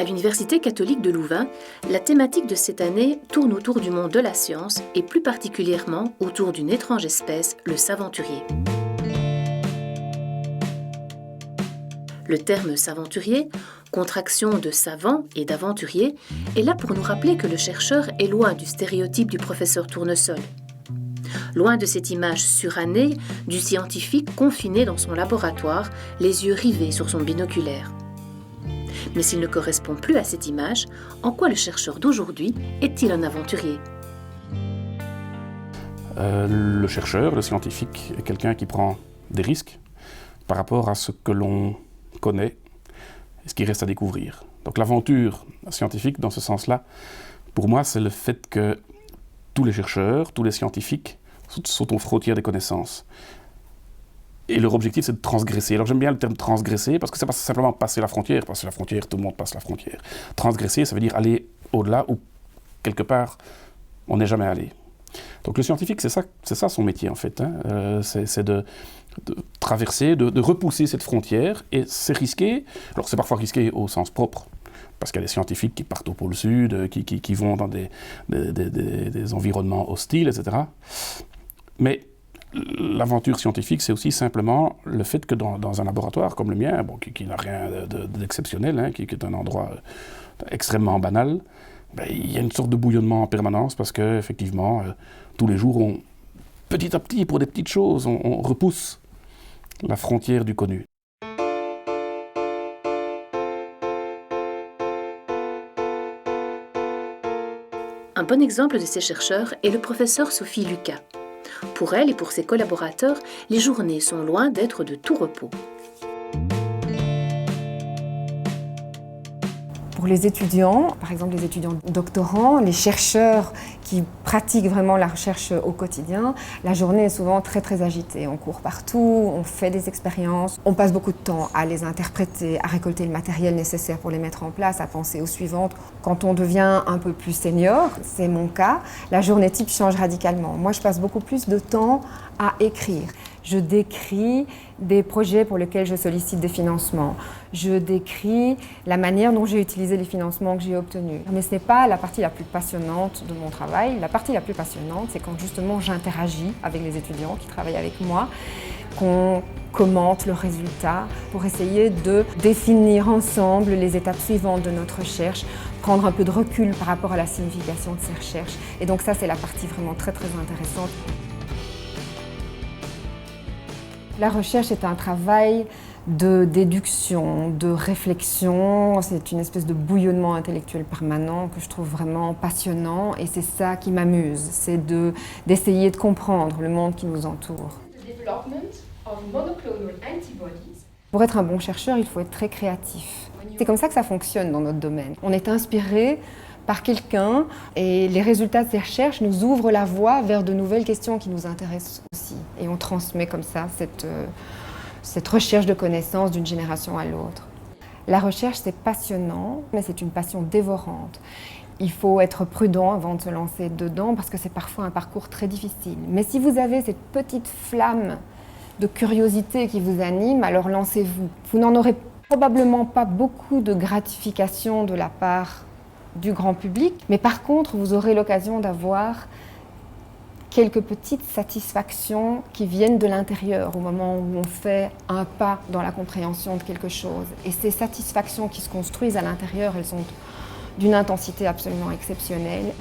À l'Université catholique de Louvain, la thématique de cette année tourne autour du monde de la science et plus particulièrement autour d'une étrange espèce, le saventurier. Le terme saventurier, contraction de savant et d'aventurier, est là pour nous rappeler que le chercheur est loin du stéréotype du professeur tournesol. Loin de cette image surannée du scientifique confiné dans son laboratoire, les yeux rivés sur son binoculaire. Mais s'il ne correspond plus à cette image, en quoi le chercheur d'aujourd'hui est-il un aventurier ? Le chercheur, le scientifique, est quelqu'un qui prend des risques par rapport à ce que l'on connaît et ce qui reste à découvrir. Donc l'aventure scientifique, dans ce sens-là, pour moi, c'est le fait que tous les chercheurs, tous les scientifiques sont aux frontières des connaissances. Et leur objectif, c'est de transgresser. Alors j'aime bien le terme transgresser, parce que c'est pas simplement passer la frontière. Passer la frontière, tout le monde passe la frontière. Transgresser, ça veut dire aller au-delà où, quelque part, on n'est jamais allé. Donc le scientifique, c'est ça son métier, en fait. C'est de traverser, de repousser cette frontière, et c'est risqué. Alors c'est parfois risqué au sens propre, parce qu'il y a des scientifiques qui partent au pôle sud, qui vont dans des environnements hostiles, etc. Mais l'aventure scientifique, c'est aussi simplement le fait que dans un laboratoire comme le mien, qui n'a rien d'exceptionnel, qui est un endroit extrêmement banal, il y a une sorte de bouillonnement en permanence parce qu'effectivement, tous les jours, petit à petit, pour des petites choses, on repousse la frontière du connu. Un bon exemple de ces chercheurs est le professeur Sophie Lucas. Pour elle et pour ses collaborateurs, les journées sont loin d'être de tout repos. Pour les étudiants, par exemple les étudiants doctorants, les chercheurs qui pratiquent vraiment la recherche au quotidien, la journée est souvent très très agitée. On court partout, on fait des expériences, on passe beaucoup de temps à les interpréter, à récolter le matériel nécessaire pour les mettre en place, à penser aux suivantes. Quand on devient un peu plus senior, c'est mon cas, la journée type change radicalement. Moi, je passe beaucoup plus de temps à écrire. Je décris des projets pour lesquels je sollicite des financements. Je décris la manière dont j'ai utilisé les financements que j'ai obtenus. Mais ce n'est pas la partie la plus passionnante de mon travail. La partie la plus passionnante, c'est quand justement j'interagis avec les étudiants qui travaillent avec moi, qu'on commente le résultat pour essayer de définir ensemble les étapes suivantes de notre recherche, prendre un peu de recul par rapport à la signification de ces recherches. Et donc ça, c'est la partie vraiment très très intéressante. La recherche est un travail de déduction, de réflexion, c'est une espèce de bouillonnement intellectuel permanent que je trouve vraiment passionnant et c'est ça qui m'amuse, c'est d'essayer de comprendre le monde qui nous entoure. Pour être un bon chercheur, il faut être très créatif. C'est comme ça que ça fonctionne dans notre domaine. On est inspiré par quelqu'un et les résultats de ces recherches nous ouvrent la voie vers de nouvelles questions qui nous intéressent aussi. Et on transmet comme ça cette recherche de connaissances d'une génération à l'autre. La recherche, c'est passionnant, mais c'est une passion dévorante. Il faut être prudent avant de se lancer dedans parce que c'est parfois un parcours très difficile. Mais si vous avez cette petite flamme de curiosité qui vous anime, alors lancez-vous. Vous n'en aurez probablement pas beaucoup de gratification de la part du grand public, mais par contre, vous aurez l'occasion d'avoir quelques petites satisfactions qui viennent de l'intérieur au moment où on fait un pas dans la compréhension de quelque chose. Et ces satisfactions qui se construisent à l'intérieur, elles sont d'une intensité absolument exceptionnelle.